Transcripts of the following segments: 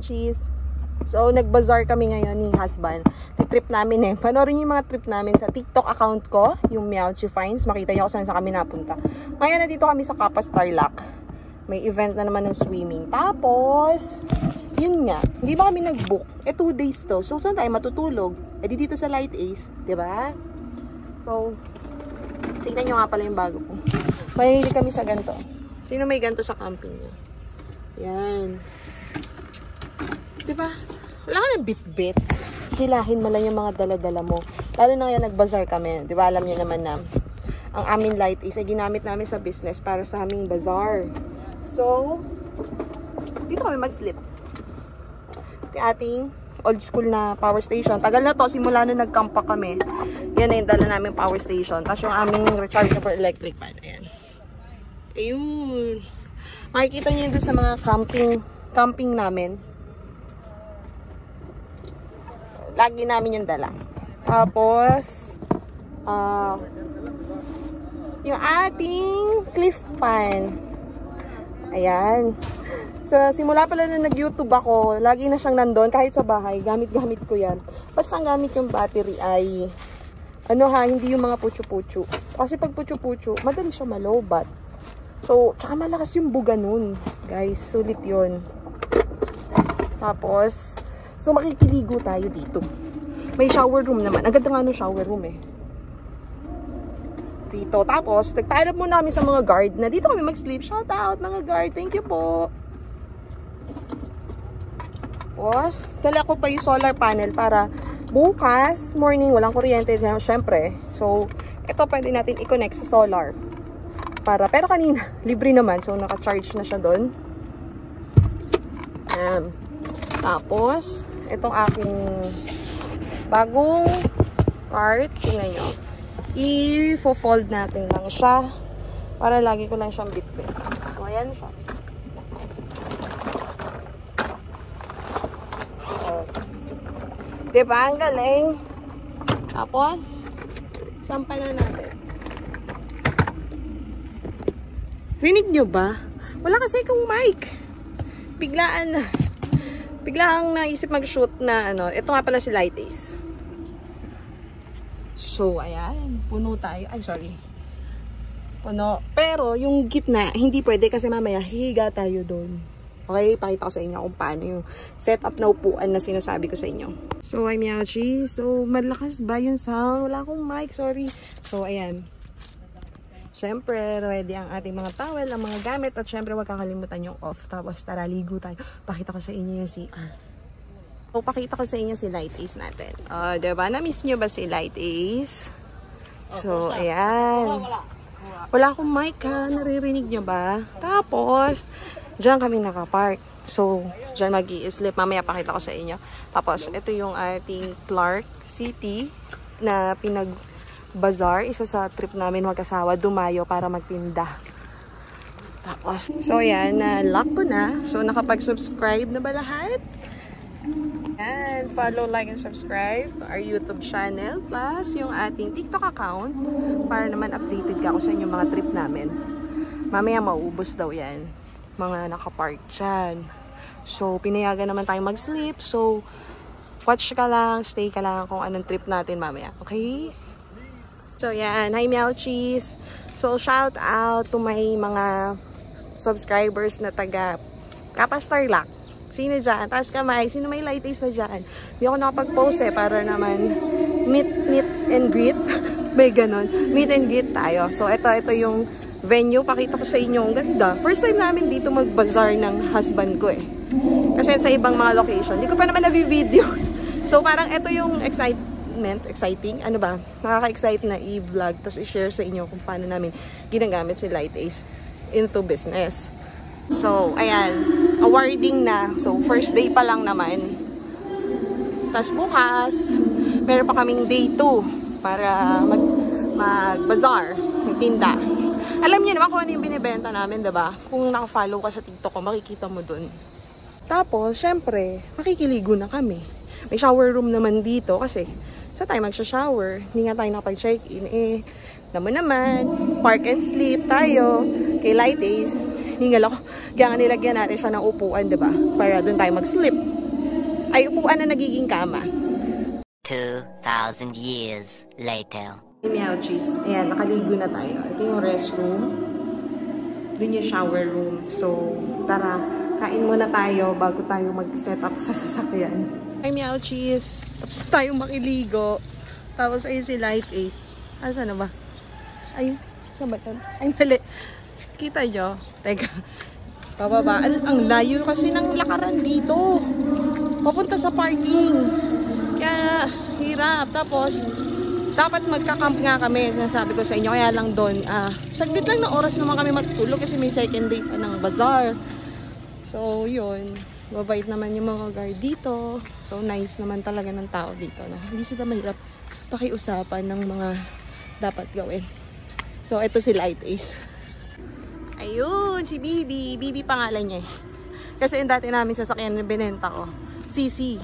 Meowchies. So, nag-bazaar kami ngayon ni husband. Nag-trip namin eh. Panoorin yung mga trip namin sa TikTok account ko, yung Meowchi Finds. Makita nyo kung saan kami napunta. Ngayon, nandito kami sa Kappa Starlock. May event na naman ng swimming. Tapos, yun nga. Hindi ba kami nag-book? 2 days to. So, saan tayo matutulog? Di dito sa Light Ace. Diba? So, tingnan nyo nga pala yung bago ko. Mahilig kami sa ganito. Sino may ganito sa camping nyo? Yan. Diba? Wala ka na bit-bit. Hilahin mo lang yung mga dala-dala mo. Lalo na ngayon nag-bazaar kami. Diba? Alam niyo naman na ang aming Light Ace ay ginamit namin sa business para sa aming bazaar. So, dito kami mag-sleep. Yung ating old school na power station. Tagal na to. Simula na nag-camp kami. Yan na yung dala namin power station. Tapos yung aming rechargeable electric fan. Ayan. Ayun. Makikita nyo yun doon sa mga camping namin. Lagi namin yung dala. Tapos, yung ating cliff fan. Ayan. So, simula pala na nag-YouTube ako, lagi na siyang nandun. Kahit sa bahay, gamit-gamit ko yan. Basta ang gamit yung battery ay, hindi yung mga pucho-pucho. Kasi pag pucho-pucho, madali siya malobat. So, tsaka malakas yung buga nun. Guys, sulit yun. Tapos, so, makikiligo tayo dito. May shower room naman. Ang ganda nga ng shower room eh. Dito. Tapos, nagpahirap muna kami sa mga guard na dito kami mag-sleep. Shout out mga guard. Thank you po. Tapos, dala ko pa yung solar panel para bukas, morning, walang kuryente. Siyempre. So, ito pwede natin i-connect sa solar. Pero kanina, libre naman. So, naka-charge na siya doon. Tapos, itong aking bagong cart, tingnan nyo. I-fold natin lang siya para lagi ko lang siyang bitbit. So, ayan siya. So, diba? Ang galing. Tapos, sampal na natin. Rinig nyo ba? Wala kasi akong mic. Biglaan naisip mag-shoot na ito nga pala si Light Ace. So, ayan. Puno tayo. Ay, sorry. Puno. Pero, yung gitna, hindi pwede kasi mamaya hihiga tayo doon. Okay? Pakita ko sa inyo kung paano yung setup na upuan na sinasabi ko sa inyo. So, I'm Meowchi. So, malakas ba yung sound? Wala akong mic. Sorry. So, ayan. Siyempre, ready ang ating mga towel, ang mga gamit. At siyempre, huwag kakalimutan yung off. Tapos, tara, ligo tayo. Pakita ko sa inyo yung CR. So, pakita ko sa inyo si Light Ace natin. Diba? Na-miss nyo ba si Light Ace? So, ayan. Wala akong mic ha. Naririnig nyo ba? Tapos, dyan kami nakapark. So, dyan mag-i-sleep. Mamaya pakita ko sa inyo. Tapos, ito yung ating Clark City na bazaar, isa sa trip namin mag-asawa, dumayo para magtinda. Tapos, so yan, lock ko na. So, nakapag-subscribe na ba lahat? And follow, like, and subscribe to our YouTube channel. Plus, yung ating TikTok account para naman updated ka ako sa inyong mga trip namin. Mamaya mauubos daw yan. Mga nakapark dyan. So, pinayagan naman tayo mag-sleep. So, watch ka lang, stay ka lang kung anong trip natin mamaya. Okay? So, yan. Hi, Meowchies. So, shout out to my mga subscribers na taga Kappa Starlock. Sino dyan? Taas kamay. Sino may Light Ace na dyan? Hindi ako nakapag-post para naman meet and greet. May ganon. Meet and greet tayo. So, ito yung venue. Pakita ko sa inyo. Ang ganda. First time namin dito mag-bazaar ng husband ko eh. Kasi sa ibang mga location. Hindi ko pa naman na-video. So, parang ito yung exciting, nakaka-excite na i-vlog, tapos i-share sa inyo kung paano namin ginagamit si Light Ace into business. So, ayan, awarding na. So, first day pa lang naman. Tapos bukas, meron pa kaming day 2 para mag-bazaar, magtinda. Alam niyo naman kung ano yung binibenta namin, diba? Kung naka-follow ka sa TikTok ko, makikita mo dun. Tapos, syempre, makikiligo na kami. May shower room naman dito kasi sa tayo magsha-shower, hindi nga tayo nakapag-check-in. Naman, park and sleep tayo kay Light Ace. hingal ako. Kaya nga nilagyan natin siya ng upuan, diba? Para doon tayo mag-sleep. Ay, upuan na nagiging kama. 2,000 years later. Meow cheese. Ayan, nakaligo na tayo. Ito yung restroom. Doon yung shower room. So, tara, kain muna tayo bago tayo mag-set up sa sasakyan. Ay, meow cheese. Tapos tayo makiligo. Tapos ayun si Light Ace. Asa na ba? Ayun. Siya ba ito? Ay, mali. Kita nyo? Teka. Pababa. Ang layo kasi ng lakaran dito. Papunta sa parking. Kaya, hirap. Tapos, dapat magka-camp nga kami. Sinasabi ko sa inyo. Kaya lang doon. Saglit lang na oras naman kami matulog kasi may second day pa ng bazaar. So, yun. Mabait naman yung mga guard dito. So, nice naman talaga ng tao dito. No? Hindi sila mahirap pakiusapan ng mga dapat gawin. So, ito si Light Ace. Ayun, si Bibi. Bibi pangalan niya eh. Kasi yung dati namin sasakyan na binenta ko. CC.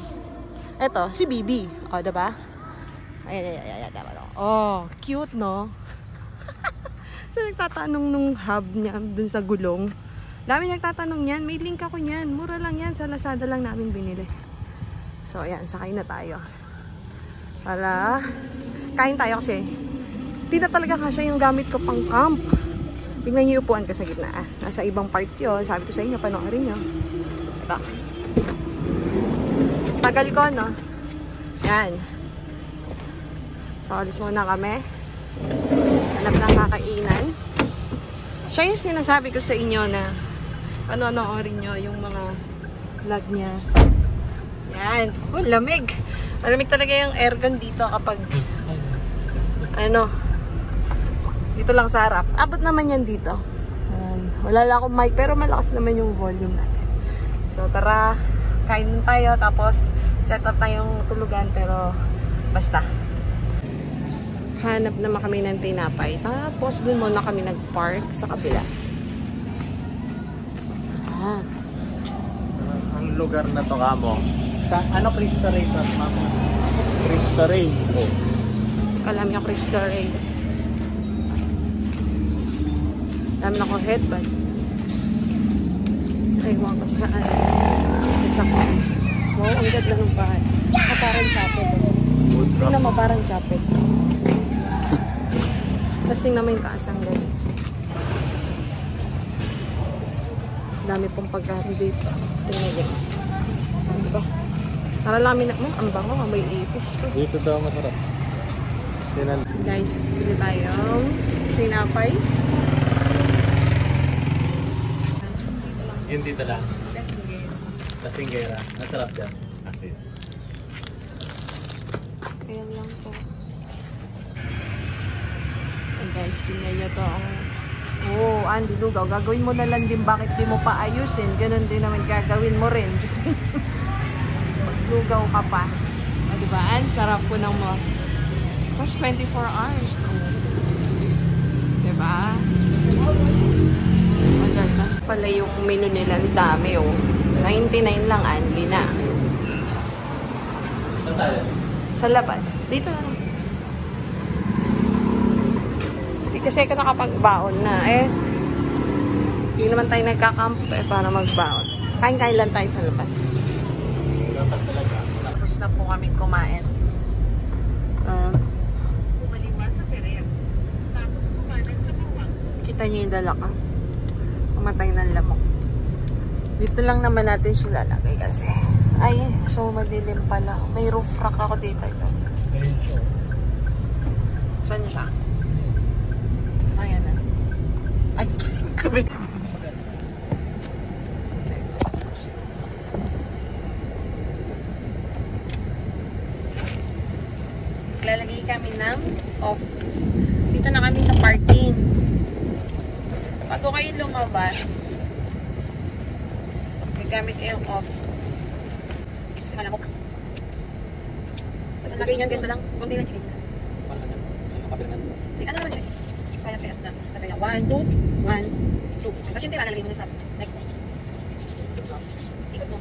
Ito, si Bibi. O, diba? Ayan. Oh, cute, no? So, nagtatanong nung hub niya dun sa gulong. Dami nagtatanong yan. May link ako niyan. Mura lang yan. Sa Lazada lang namin binili. So, ayan. Sakay na tayo. Para kain tayo kasi hindi na talaga kasya yung gamit ko pang camp. Tingnan niyo yung upuan ko sa gitna. Nasa ibang part yun. Sabi ko sa inyo, panoorin nyo. Ito. Tagal ko, no? Yan. So, alis muna kami. Hanap ng kakainan. Siya yung sinasabi ko sa inyo na panonoorin nyo yung mga vlog niya. Yan. Oh, lamig. Malamig talaga yung aircon dito kapag dito lang sa harap. Abot naman yan dito. Wala lang akong mic pero malakas naman yung volume natin. So tara, kain tayo tapos set up tayong tulugan pero basta. Hanap naman kami ng tinapay. Tapos dun muna kami nag-park sa kabila. Ang lugar na to kamo. Sa ano Cristo Rey to, mama? Cristo Rey. Oh. Kalam yung Cristo Rey. Dami na akong headband. Ewan ko saan. Sasakyan. Wow, ang ganda ng bahay. Parang chapel. Hindi naman parang chapel. Tapos tingnan mo yung kaasang gano'n. Dami pong pagkain dito. Tingnan nyo. Diba? Tara lamin na mo. Ang bango. May ipis ko. Dito daw masarap. Guys, bili tayong tinapay. Yun dito lang. Lasinggera. Masarap dyan. Okay. Ayan lang po. And guys, tingnan nyo to. Oh, Andy Lugaw. Gagawin mo na lang din. Bakit di mo pa ayusin? Ganun din naman gagawin mo rin. Just maglugaw ka pa. O, diba? Ang sarap po ng mo. Tapos 24 hours. Diba? Maganda. Pala yung menu nila. Ang dami, oh. 99 lang, Andy na. Saan tayo? Sa labas. Dito na lang. Kasi ako nakapagbaon na hindi naman tayo nagkakamp para magbaon. Kain-kain lang tayo sa labas. Tapos na po kami kumain. Umaliwas sa Perel. Tapos kumanan sa Bawang. Kita niyo yung dala ka. Pumatay ng lamok. Dito lang naman natin siya lalagay kasi. Ay, so madilim pala. May roof rack ako dito. Ito. Saan niya siya? Ayan na. Ay, kabit. Lalagay kami ng off. Dito na kami sa parking. Bago kayo lumabas, gagamit kayong off. Kasi malamok. Tapos lagay niyan, ganito lang. Kunti lang chikin. Para saan yan? Sa papel na. Hindi ka naman chikin. Kaya na. Kasi yan, 1, 2, 1, 2. Tapos yung tira, lalagay mo na sa neck. Ikot mo.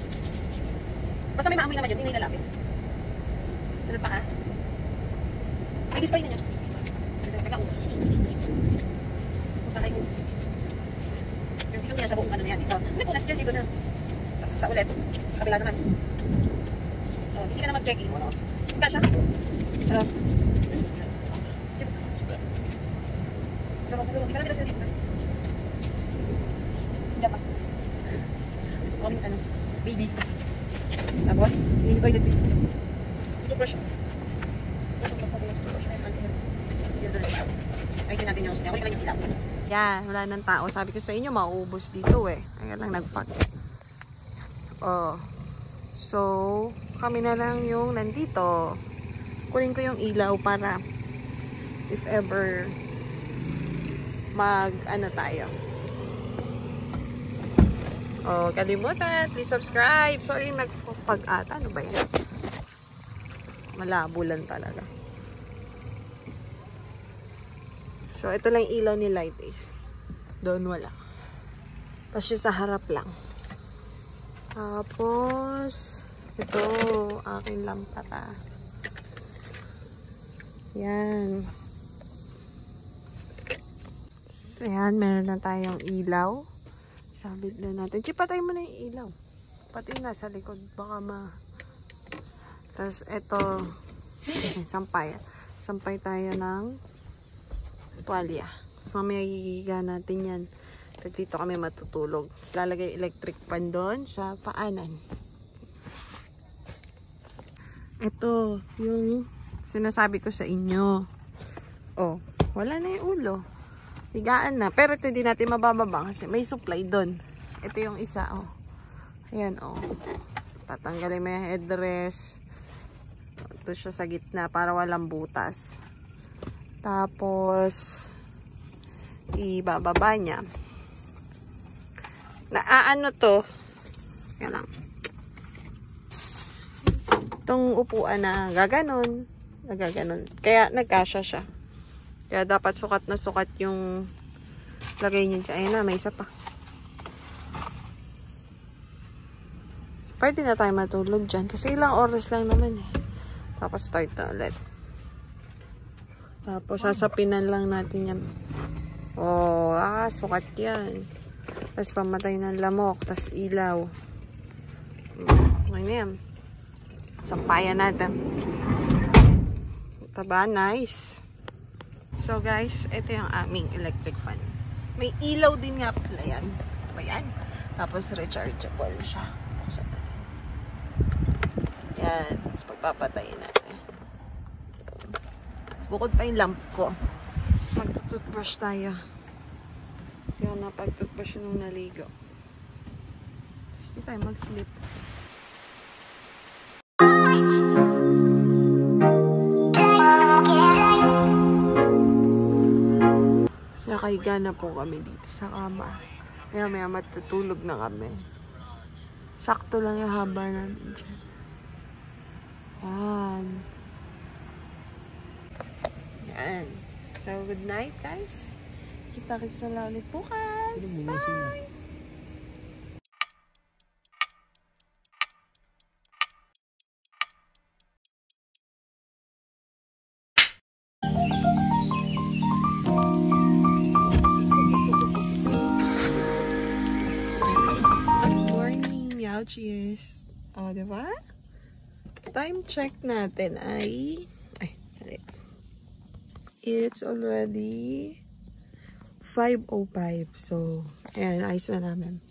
Basta may maamoy naman yun, hindi na ilalapit. Nandun pa ka? May display na yan. Teka, Gusto niya sa buong ano na yan. Ito. May punas dyan, dito na. Tapos sa ulit. Sa kabila naman. Oh, hindi ka na mag-checking. Ba siya? Hello? Hindi ka na siya dito. Hindi pa. Kaming ano, baby. Tapos, hindi ko yung twist. Ito brush. Ayusin natin yung snail. Kunin lang yung ilaw. Yan, wala nang tao. Sabi ko sa inyo, mauubos dito eh. Ayan lang nagpack. Oh. So, kami na lang yung nandito. Kunin ko yung ilaw para if ever ano tayo. Oh, kalimutan. Please subscribe. Sorry, mag-fog ata. Ano ba yan? Malabo lang talaga. So, ito lang ilaw ni Light Ace. Doon wala. Tapos yung sa harap lang. Tapos, ito, aking lampara. Yan. So, yan, meron na tayong ilaw. Sabit na natin. Patay mo na yung ilaw. Pati nasa likod. Baka Tapos, ito, sampay. Sampay tayo ng tuwalya. So, mamaya gigiga natin yan. Dito kami matutulog. Lalagay electric fan doon sa paanan. Ito, yung sinasabi ko sa inyo. Oh, wala na yung ulo. Higaan na. Pero ito hindi natin mabababa kasi may supply doon. Ito yung isa, oh. Ayan, oh. Tatanggalin mo yung headrest. Ito siya sa gitna para walang butas. Tapos, ibababa niya. Ano to? Yan lang. Itong upuan na gaganon. Nagaganon. Kaya nagkasya siya. Kaya dapat sukat na sukat yung lagay niya dyan. Ayun na, may isa pa. So, pwede na tayo matulog dyan. Kasi ilang oras lang naman eh. Tapos start na ulit. Tapos, sasapinan lang natin yan. Oh, sukat yan. Tapos, pamatay ng lamok. Tapos, ilaw. Okay na yan. Sampayan natin. Taba, nice. So, guys, ito yung aming electric fan. May ilaw din nga pala yan. Ayan. Tapos, rechargeable siya. Yan. Tapos, pagpapatayin natin. Bukod pa yung lamp ko. Tapos magtutoothbrush tayo. Yung napag-toothbrush nung naligo. Tapos di tayo mag-sleep. Nakahiga na po kami dito sa kama. Kaya maya matutulog na kami. Sakto lang yung haba namin dyan. Yan. Yan. So, good night, guys. Kita-kits na lang ulit bukas. Bye! Good morning, Meowchies. O, diba? Time check natin ay... It's already 5:05. So, ayan, ayos na namin.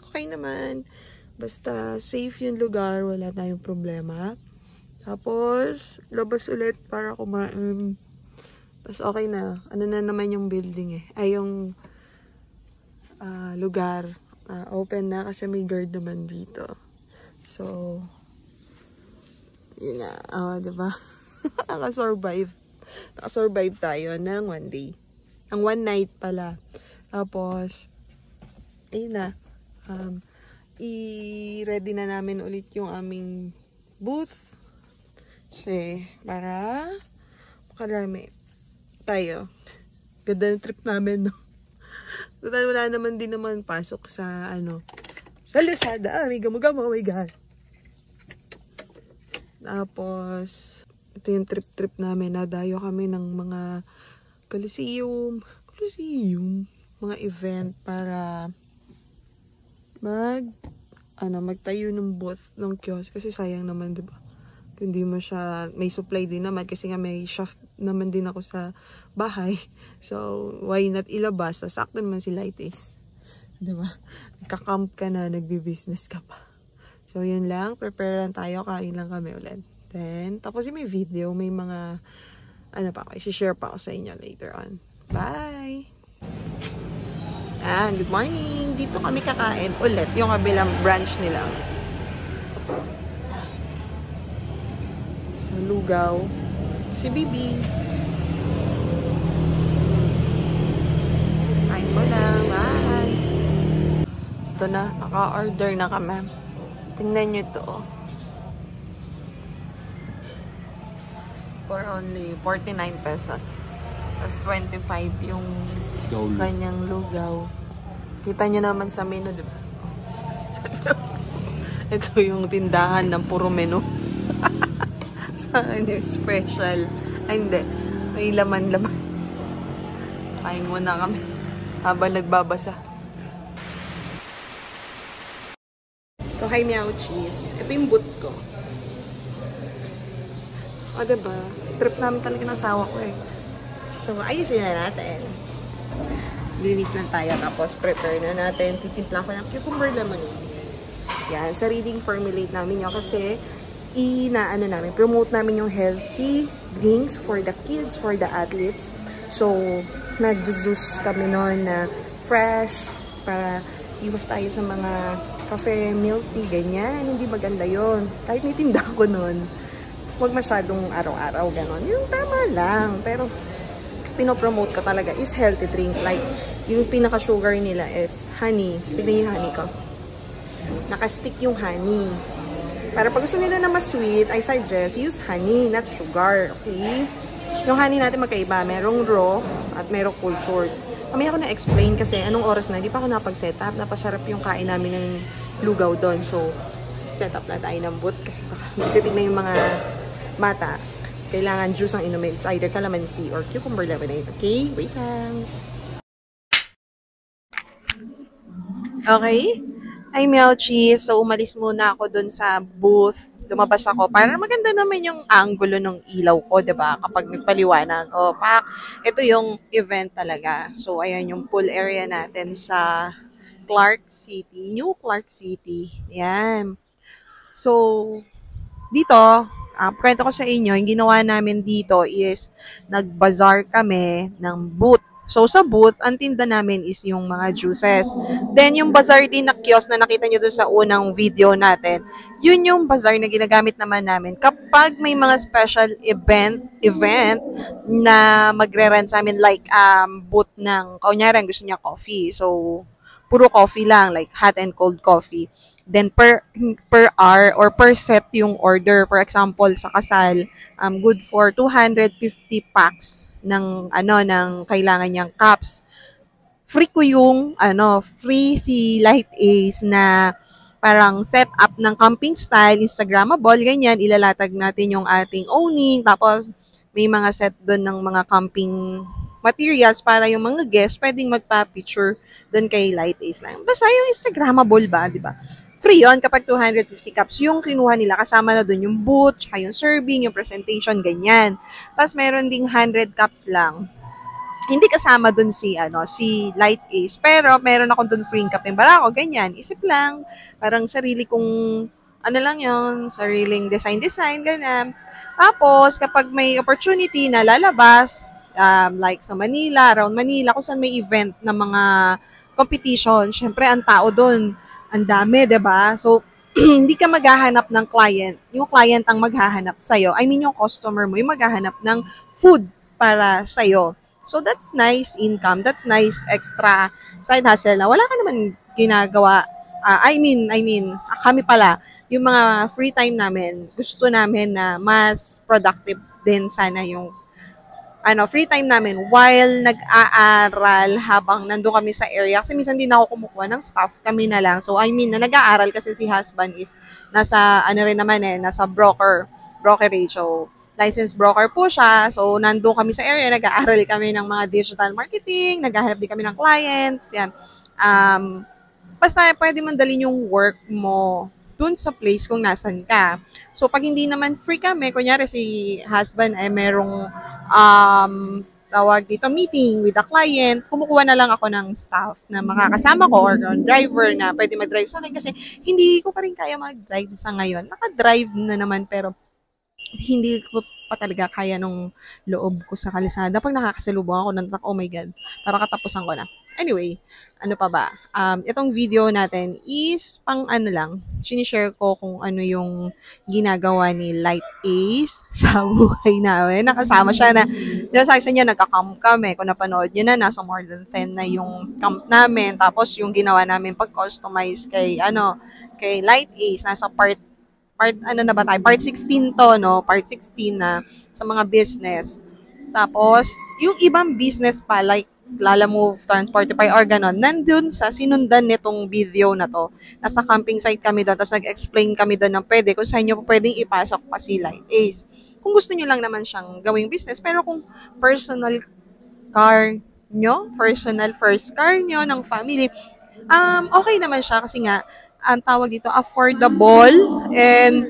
Okay naman. Basta safe yung lugar. Wala tayong problema. Tapos, labas ulit para kumain. Tapos, okay na. Ano na naman yung building eh. Ay, yung lugar. Open na kasi may guard naman dito. So, yun na. Diba? Nakasurvive. Nakasurvive tayo ng 1 day. Ang 1 night pala. Tapos, ayun na. I-ready na namin ulit yung aming booth. Kasi, para makarami tayo. Ganda ng trip namin, no? Total, wala naman din naman pasok sa, sa Lazada. May gamo-gamo, oh my God. Tapos, ito yung trip namin. Nadayo kami ng mga Coliseum. mga event para magtayo ng booth ng kiosk kasi sayang naman, 'di ba? Hindi mo siya, may supply din naman kasi nga may shop naman din ako sa bahay. So, why not ilabas? Sakto naman si Lighties. 'Di ba? Nagka-camp ka na, nagbi-business ka pa. So, yun lang. Prepare lang tayo. Kain lang kami ulit. Then, tapos may video. May mga, i-share pa ako sa inyo later on. Bye! Good morning! Dito kami kakain ulit. Yung kabilang branch nila. So, lugaw. Si Bibi. Kain mo lang. Bye! Ito na. Naka-order na kami. Tingnan nyo ito. For only 49 pesos. Tapos 25 yung kanyang lugaw. Kita nyo naman sa menu, diba? Ito yung tindahan ng puro menu. Sa akin yung special. Ay, hindi. May laman-laman. Kain muna kami. Habang nagbabasa. So, hi Meow Cheese. Ito yung boot ko. O, diba? Trip namin talaga ng asawa ko eh. So, ayusin na natin. Linis lang tayo. Tapos, prepare na natin. Titimpla ko ng cucumber lemonade. Yan. Sariling formulate namin yun. Kasi, promote namin yung healthy drinks for the kids, for the athletes. So, nag-juice kami noon na fresh para iwas tayo sa mga cafe, milk tea, ganyan. Hindi maganda yon. Kahit may tinda ko noon. Huwag masyadong araw-araw, ganon. Yung tama lang. Pero, pinopromote ko talaga is healthy drinks. Like, yung pinaka-sugar nila is honey. Tignan yung honey ko. Naka-stick yung honey. Para pag gusto nila na mas sweet, I suggest use honey, not sugar. Okay? Yung honey natin magkaiba. Merong raw at merong cultured. Mamaya ko na-explain kasi anong oras na. Hindi pa ako napag-setup. Napasarap yung kain namin ng lugaw doon. So, setup na tayo ng boot. Kasi titignan yung mga mata. Kailangan juice ang inumin. It's either calamansi or cucumber lemonade. Okay? Wait lang. Okay? Hi, Meow Cheese. So, umalis muna ako dun sa booth. Lumabas ako. Para maganda naman yung angulo ng ilaw ko, diba? Kapag nagpaliwanag. O, pak. Ito yung event talaga. So, ayan yung pool area natin sa Clark City. New Clark City. Ayan. So, dito, kwento ko sa inyo, yung ginawa namin dito is nag-bazaar kami ng booth. So, sa booth, ang tinda namin is yung mga juices. Then, yung bazaar din na kiosk na nakita nyo doon sa unang video natin, yun yung bazaar na ginagamit naman namin kapag may mga special event na magre-rent sa amin, like booth ng, kunyari, gusto niya coffee. So, puro coffee lang, like hot and cold coffee. Then per hour or per set yung order. For example, sa kasal, good for 250 packs ng kailangan niyang cups. Free ko yung free si Light Ace na parang set up ng camping style, Instagrammable, ganyan, ilalatag natin yung ating owning. Tapos may mga set doon ng mga camping materials para yung mga guests pwedeng magpa-picture doon kay Light Ace lang. Basta yung Instagrammable ba, di ba? Free yun kapag 250 cups yung kinuha nila. Kasama na dun yung booth, tsaka yung serving, yung presentation, ganyan. Tapos meron ding 100 cups lang. Hindi kasama dun si Light Ace. Pero meron akong dun free cup. Barako, ganyan. Isip lang. Parang sarili kong, sariling design, ganyan. Tapos, kapag may opportunity na lalabas, like sa Manila, around Manila, kung saan may event na mga competition, syempre ang tao dun, ang dami, 'di ba? So, hindi ka maghahanap ng client. Yung client ang maghahanap sa'yo. I mean, yung customer mo, yung maghahanap ng food para sa'yo. So, that's nice income. That's nice extra side hustle na wala ka naman ginagawa. I mean, kami pala, yung mga free time namin, gusto namin na mas productive din sana yung free time namin while nag-aaral habang nandun kami sa area. Kasi minsan din ako kumukuha ng staff, kami na lang. So, na nag-aaral kasi si husband is nasa, nasa brokerage. So, licensed broker po siya. So, nandun kami sa area, nag-aaral kami ng mga digital marketing, naghahanap din kami ng clients, yan. Basta pwede mong dalhin yung work mo dun sa place kung nasan ka. So, pag hindi naman free kami, kunyari si husband ay merong tawag dito, meeting with the client, kumukuha na lang ako ng staff na makakasama ko or driver na pwede mag-drive sa akin kasi hindi ko pa rin kaya mag-drive sa ngayon. Naka-drive na naman pero hindi ko pa talaga kaya nung loob ko sa kalsada. Pag nakakasalubong ako ng truck, oh my God, para katapusan ko na. Anyway, ano pa ba? Itong video natin is pang ano lang, sinishare ko kung ano yung ginagawa ni Light Ace sa buhay namin. Nakasama siya na, sa niya, nagka-camp kami. Kung napanood nyo na, nasa more than 10 na yung camp namin. Tapos yung ginawa namin pag-customize kay Light Ace, nasa part ano na ba tayo? Part 16 to, no? Part 16 na sa mga business. Tapos, yung ibang business pa, like Lala Move, Transportify, or ganon, nandun sa sinundan nitong video na to. Nasa camping site kami doon, tapos nag-explain kami doon ng pwede, kung saan nyo pwedeng ipasok pa si Light Ace. Kung gusto nyo lang naman siyang gawing business, pero kung personal car nyo, personal first car nyo ng family, okay naman siya kasi nga, ang tawag dito, affordable and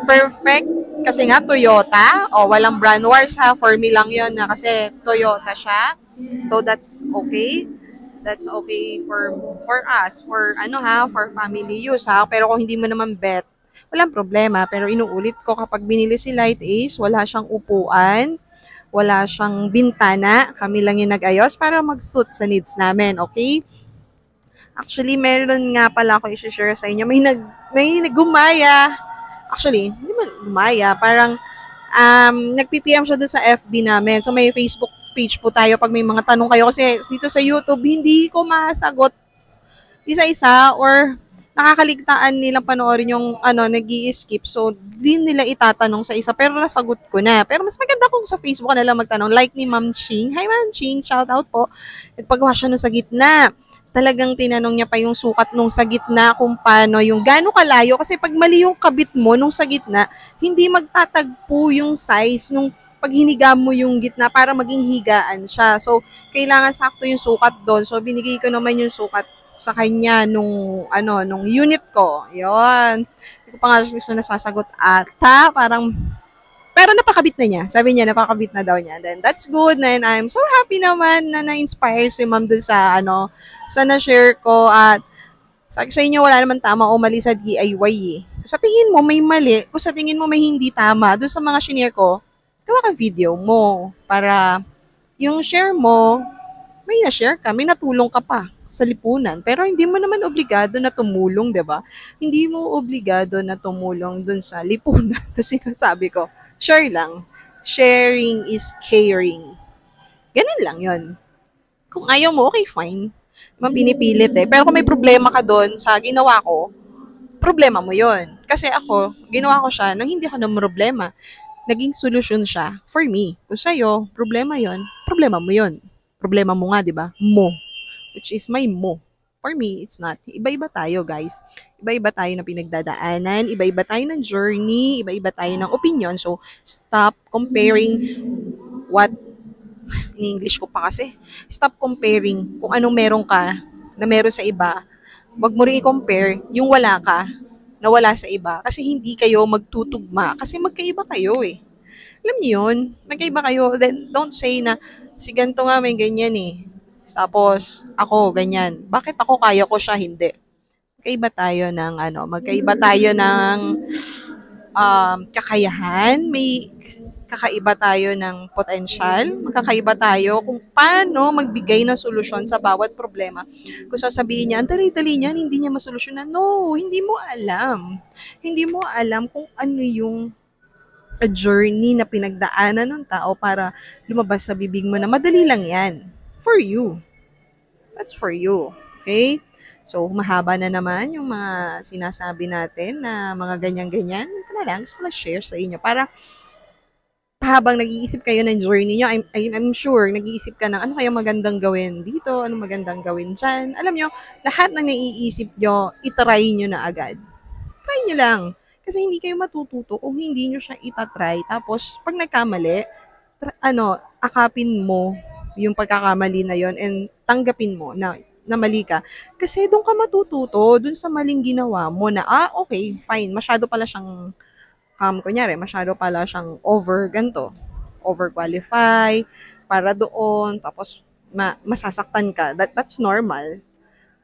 perfect. Kasi nga, Toyota. Walang brand wars ha. For me lang yun na kasi Toyota siya. So, that's okay. That's okay for us. For for family use ha. Pero kung hindi mo naman bet, walang problema. Pero inuulit ko, kapag binili si Light Ace, wala siyang upuan, wala siyang bintana. Kami lang yung nag-ayos para mag-suit sa needs namin. Okay? Actually, meron nga pala ako i-share sa inyo. May gumaya. Actually, hindi man gumaya. Parang, nag-PPM siya doon sa FB namin. So, may Facebook page po tayo pag may mga tanong kayo. Kasi dito sa YouTube, hindi ko masagot isa-isa or nakakaligtaan nilang panoorin yung nag-i-skip. So, di nila itatanong sa isa. Pero nasagot ko na. Pero mas maganda kung sa Facebook na lang magtanong. Like ni Ma'am Ching. Hi, Ma'am Ching. Shout out po. Nagpagawa siya nun sa gitna. Talagang tinanong niya pa yung sukat nung sa gitna kung paano yung gaano kalayo. Kasi pag mali yung kabit mo nung sa gitna, hindi magtatagpo yung size nung pag hiniga mo yung gitna para maging higaan siya. So, kailangan sakto yung sukat doon. So, binigay ko naman yung sukat sa kanya nung unit ko. Yun. Hindi ko pa nga gusto nasasagot ata. Pero napakabit na niya. Sabi niya, napakabit na daw niya. Then, that's good. And I'm so happy naman na na-inspire si ma'am dun sa na-share ko. At sa inyo, wala naman tama o mali sa DIY eh. Kung sa tingin mo may mali, kung sa tingin mo may hindi tama, dun sa mga shinare ko, gawa ka video mo. Para yung share mo, may na-share ka, may natulong ka pa sa lipunan. Pero hindi mo naman obligado na tumulong, 'di ba? Hindi mo obligado na tumulong dun sa lipunan. Kasi sabi ko, share lang. Sharing is caring. Ganun lang 'yon. Kung ayaw mo, okay, fine. Naman pinipilit eh. Pero kung may problema ka doon sa ginawa ko, problema mo 'yon. Kasi ako, ginawa ko siya nang hindi ako na problema. Naging solusyon siya for me. Kung sa'yo, problema 'yon, problema mo 'yon. Problema mo nga, 'di ba? Which is my mo. For me, it's not. Iba-iba tayo, guys. Iba-iba tayo ng pinagdadaanan, iba-iba tayo ng journey, iba-iba tayo ng opinion. So, stop comparing in English ko pa kasi. Stop comparing kung anong meron ka na meron sa iba. Wag mo rin i-compare yung wala ka na wala sa iba. Kasi hindi kayo magtutugma. Kasi magkaiba kayo eh. Alam niyo yun? Magkaiba kayo. Then, don't say na, si ganito nga may ganyan eh. Tapos, ako, ganyan. Bakit ako kaya ko siya? Hindi. Magkaiba tayo ng kakayahan. May kakaiba tayo ng potential. Magkakaiba tayo kung paano magbigay ng solusyon sa bawat problema. Kung sasabihin niya, ang dali-dali niyan, hindi niya masolusyonan. No, hindi mo alam. Hindi mo alam kung ano yung journey na pinagdaanan ng tao para lumabas sa bibig mo na madali lang yan. For you. That's for you. Okay? So, mahaba na naman yung mga sinasabi natin na mga ganyan-ganyan. Ito na lang, gusto ko lang share sa inyo para habang nag-iisip kayo ng journey nyo, I'm sure, nag-iisip ka ng ano kaya magandang gawin dito, ano magandang gawin dyan. Alam nyo, lahat ng naiisip nyo, itry nyo na agad. Try nyo lang. Kasi hindi kayo matututo kung hindi nyo siya itatry. Tapos, pag nagkamali, akapin mo yung pagkakamali na yon and tanggapin mo na mali ka. Kasi doon ka matututo, doon sa maling ginawa mo na, okay, fine, masyado pala siyang, kunyari, masyado pala siyang overqualify, para doon, tapos masasaktan ka. That's normal,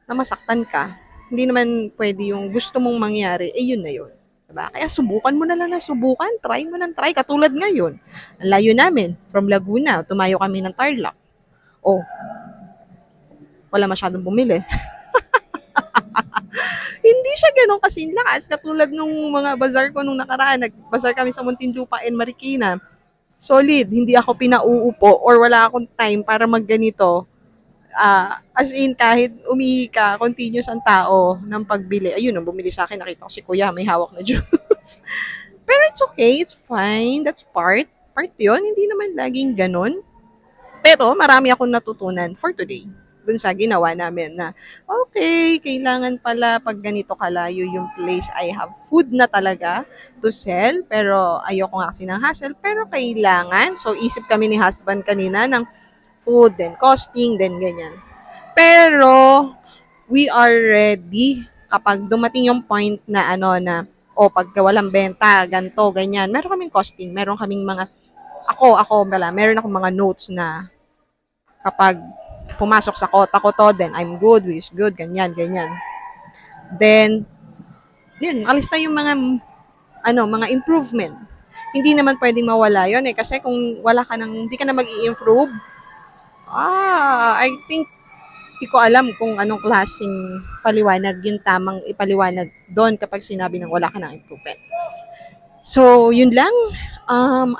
na masaktan ka. Hindi naman pwede yung gusto mong mangyari, yun na yun. Diba? Kaya subukan mo na lang na subukan, try mo ng try. Katulad ngayon, ang layo namin, from Laguna, tumayo kami ng Tarlac. Wala masyadong bumili. Hindi siya ganun kasing lakas. Katulad nung mga bazaar ko nung nakaraan. Nag-bazaar kami sa Muntinlupa and Marikina. Solid. Hindi ako pinauupo or wala akong time para magganito. As in, kahit umihi ka, continuous ang tao ng pagbili. Ayun, nung bumili sa akin, nakita ko si Kuya, may hawak na juice. Pero it's okay. It's fine. That's part yun. Hindi naman laging ganun. Pero marami akong natutunan for today. Dun sa ginawa namin na, okay, kailangan pala pag ganito kalayo yung place, I have food na talaga to sell, pero ayoko nga kasi ng hassle, pero kailangan. So, isip kami ni husband kanina ng food, then costing, then ganyan. Pero, we are ready kapag dumating yung point na pagka walang benta, ganto, ganyan. Meron kaming costing, meron kaming meron akong mga notes na kapag pumasok sa kota ko to, then I'm good, which good, ganyan. Then, yun, alis na yung mga improvement. Hindi naman pwedeng mawala yun kasi kung hindi ka na mag-i-improve, I think, di ko alam kung anong klaseng paliwanag yung tamang ipaliwanag doon kapag sinabi ng wala ka ng improvement. So, yun lang.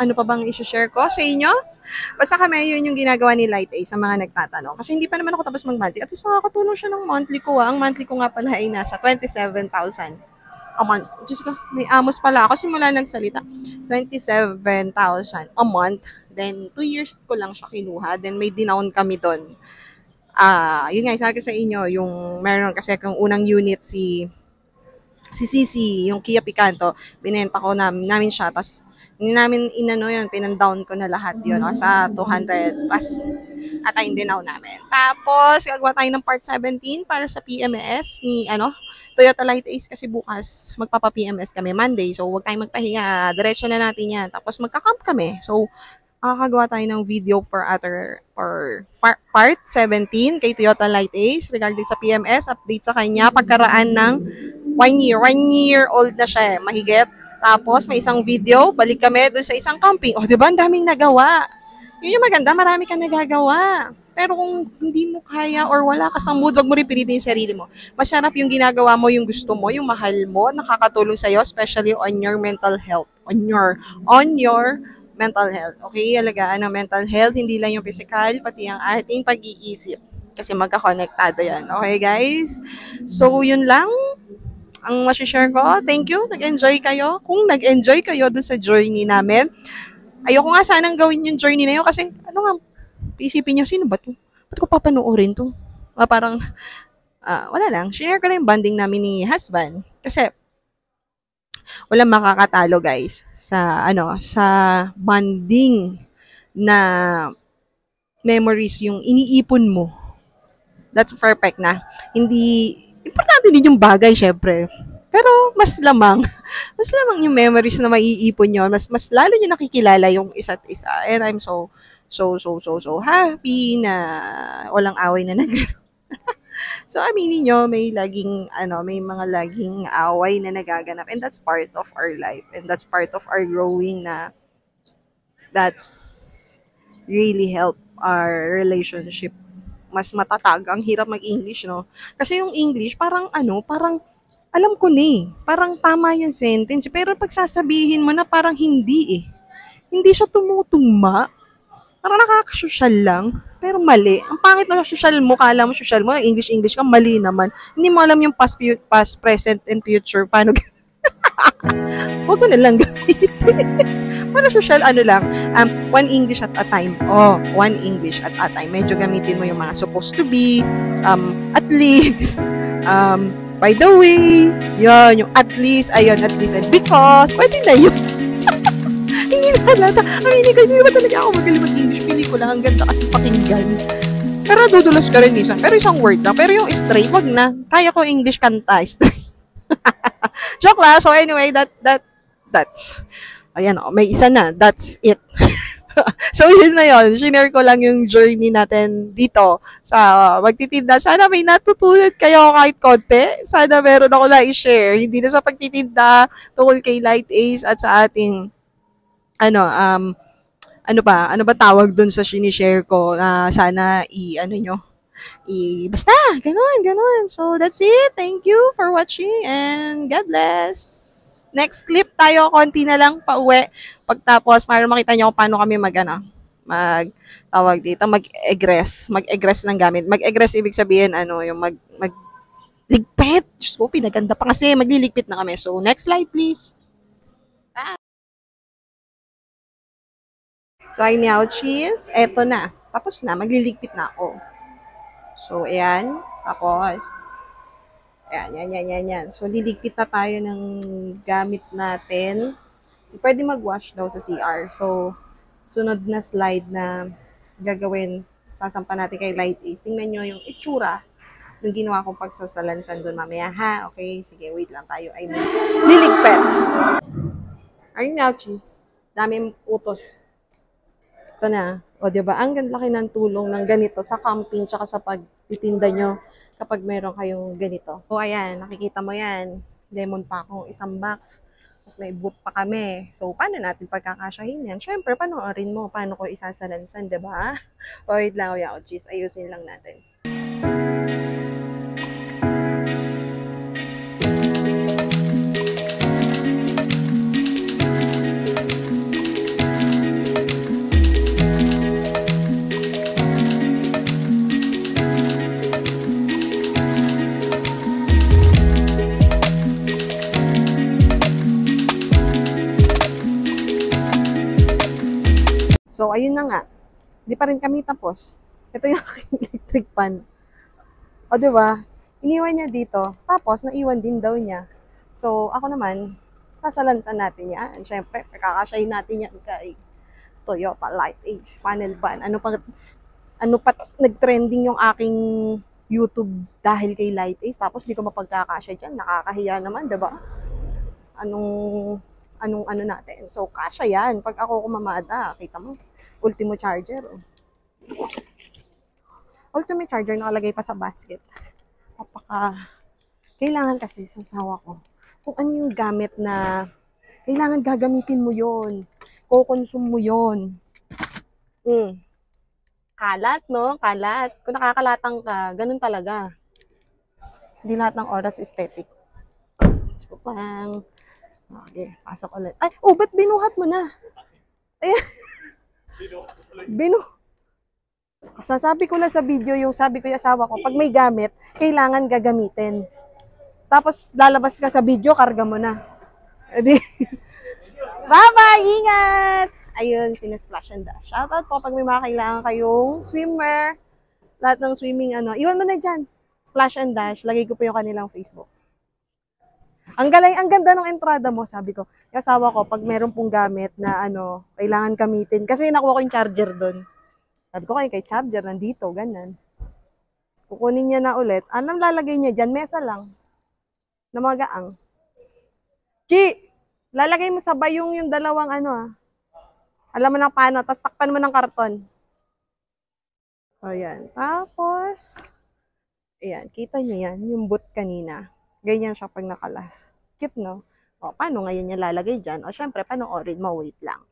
Ano pa bang i-share ko sa inyo? Basta kami, yun yung ginagawa ni Light A sa mga nagtatanong. Kasi hindi pa naman ako tapos mag-monthly. At least nakakatulong siya ng monthly ko. Ang monthly ko nga pala ay nasa 27,000 a month. Diyos ko, may amos pala ako simula nagsalita. 27,000 a month. Then, 2 years ko lang siya kinuha. Then, may dinown kami doon. Yun nga, sabi ko sa inyo, yung meron kasi kung unang unit si Sisi, yung Kia Picanto, binenta ko namin siya. Tapos, hindi namin pinandown ko na lahat yun sa 200 plus at yung dinaw namin. Tapos, gagawa tayo ng part 17 para sa PMS ni Toyota Light Ace kasi bukas magpapa-PMS kami Monday. So, huwag tayong magpahinga. Diretso na natin yan. Tapos, magka-camp kami. So, makakagawa tayo ng video for part 17 kay Toyota Light Ace regarding sa PMS. Update sa kanya. Pagkaraan ng 1 year. 1 year old na siya mahigit. Tapos, may isang video, balik kami doon sa isang camping. Diba? Ang daming nagawa. Yun yung maganda, marami kang nagagawa. Pero kung hindi mo kaya or wala ka sa mood, wag mo rin pilitin yung sarili mo. Masarap yung ginagawa mo, yung gusto mo, yung mahal mo, nakakatulong sa'yo, especially on your mental health. On your mental health. Okay, alagaan ng mental health, hindi lang yung physical, pati ang ating pag-iisip. Kasi magkakonektado yan. Okay, guys? So, yun lang ang masishare ko. Thank you. Nag-enjoy kayo. Kung nag-enjoy kayo dun sa journey namin, ayoko nga sanang gawin yung journey na yun kasi, isipin nyo, sino ba to? Ba't ko papanoorin to? Parang, wala lang. Share ko lang yung bonding namin ni husband. Kasi, walang makakatalo, guys, sa bonding na memories yung iniipon mo. That's perfect na. Importante din yung bagay, syempre. Pero, mas lamang yung memories na maiipon nyo. Mas lalo nyo nakikilala yung isa't isa. And I'm so happy na walang away na nagano. So, aminin nyo, may mga laging away na nagaganap. And that's part of our life. And that's part of our growing na that's really help our relationship mas matatag. Ang hirap mag-English, no? Kasi yung English, parang alam ko na parang tama yung sentence. Pero pag sasabihin mo na parang hindi Hindi siya tumutugma. Parang nakakasosyal lang. Pero mali. Ang pangit na social mo, kala mo social mo, English ka, mali naman. Hindi mo alam yung past, present, and future. Paano huwag mo na lang gamitin. Para social, one English at a time. One English at a time. Medyo gamitin mo yung mga supposed to be, at least, By the way, yun, yung at least, ayun, at least, and because, pwede na yun. Hindi na halata. Aminin ko, hindi naman talaga ako magaling mag-English. Pili ko lang, ang ganda kasi pakinggan. Pero dudulas ka rin minsan. Pero isang word lang. Pero yung straight, wag na. Kaya ko English kanta, straight. Joke lang. So anyway, that's, ayan o, may isa na. That's it. So yun na yun. Share ko lang yung journey natin dito sa magtitinda. Sana may natutunan kayo kahit konti. Sana meron ako na i-share. Hindi na sa pagtitinda tungkol kay Light Ace at sa ating ano ba tawag dun sa sinishare ko na sana basta, ganun. So, that's it. Thank you for watching and God bless. Next clip tayo, konti na lang pauwi. Pagtapos, mayroon makita nyo kung paano kami mag-egress ng gamit. Mag-egress, ibig sabihin, yung ligpit. Diyos ko, pinaganda pa kasi, magliligpit na kami. So, next slide, please. So, ay now, cheese. Eto na. Tapos na. Magliligpit na ako. So, ayan. Tapos, ayan. So, liligpit na tayo ng gamit natin. Pwede mag-wash daw sa CR. So, sunod na slide na gagawin, sasampa natin kay Light Ace. Tingnan nyo yung itsura ng ginawa kong pagsasalansan doon mamaya, ha? Okay, sige, wait lang tayo. Ay, liligpit. Ayun now, cheese. Daming utos. Ito na. O, diba? Ang laki ng tulong ng ganito sa camping tsaka sa pagtitinda nyo kapag meron kayong ganito. O, ayan. Nakikita mo yan. Lemon pa akong isang box. Tapos may boot pa kami. So, paano natin pagkakasyahin yan? Siyempre, panoorin mo. Paano ko isasalansan, diba? O, wait lang, kuya Ochis. Ayusin lang natin. So, ayun na nga. Hindi pa rin kami tapos. Ito yung aking electric pan. O, diba? Iniwan niya dito. Tapos, naiwan din daw niya. So, ako naman, sasalansan natin yan. Siyempre, kakasyahin natin yan kay Toyota Light Ace panel van. Ano pa nag-trending yung aking YouTube dahil kay Light Ace. Tapos, di ko mapagkakasya dyan. Nakakahiya naman, diba? Anong natin. So, kasya yan. Pag ako kumamada, kita mo, ultimo charger. Oh. Ultimo charger, nakalagay pa sa basket. Kailangan kasi sa sawa ko, kung ano yung gamit na, kailangan gagamitin mo yon, kukonsume mo yon. Kalat, no? Kalat. Kung nakakalatang ka, ganun talaga. Hindi lahat ng oras aesthetic. So, okay, pasok ulit. Ay, ba't binuhat mo na? Ayan. Sasabi ko lang sa video, yung sabi ko yung asawa ko, pag may gamit, kailangan gagamitin. Tapos, lalabas ka sa video, karga mo na. Bye-bye! Ingat! Ayun, sinasplash and dash. Shoutout po pag may mga kailangan kayong swimwear. Lahat ng swimming, iwan mo na dyan. Splash and dash. Lagay ko po yung kanilang Facebook. Ang ganda ng entrada mo, sabi ko. Yung asawa ko, pag meron pong gamit na kailangan gamitin. Kasi nakuha ko yung charger doon. Sabi ko kay charger, nandito, ganun. Kukunin niya na ulit. Anong lalagay niya dyan? Mesa lang. Na magaang. Chi! Lalagay mo sabay yung dalawang alam mo na paano. Tapos takpan mo ng karton. O yan. Tapos, ayan. Kita niyo yan. Yung boot kanina. Ganyan siya pag nakalas. Cute, no? O, paano ngayon niya lalagay dyan? O, syempre, panoorin mo. Wait lang.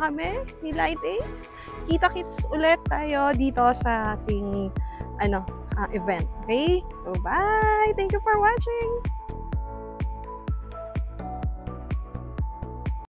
kami ni Light Ace. Kita-kits ulit tayo dito sa ating event. Okay? So, bye! Thank you for watching!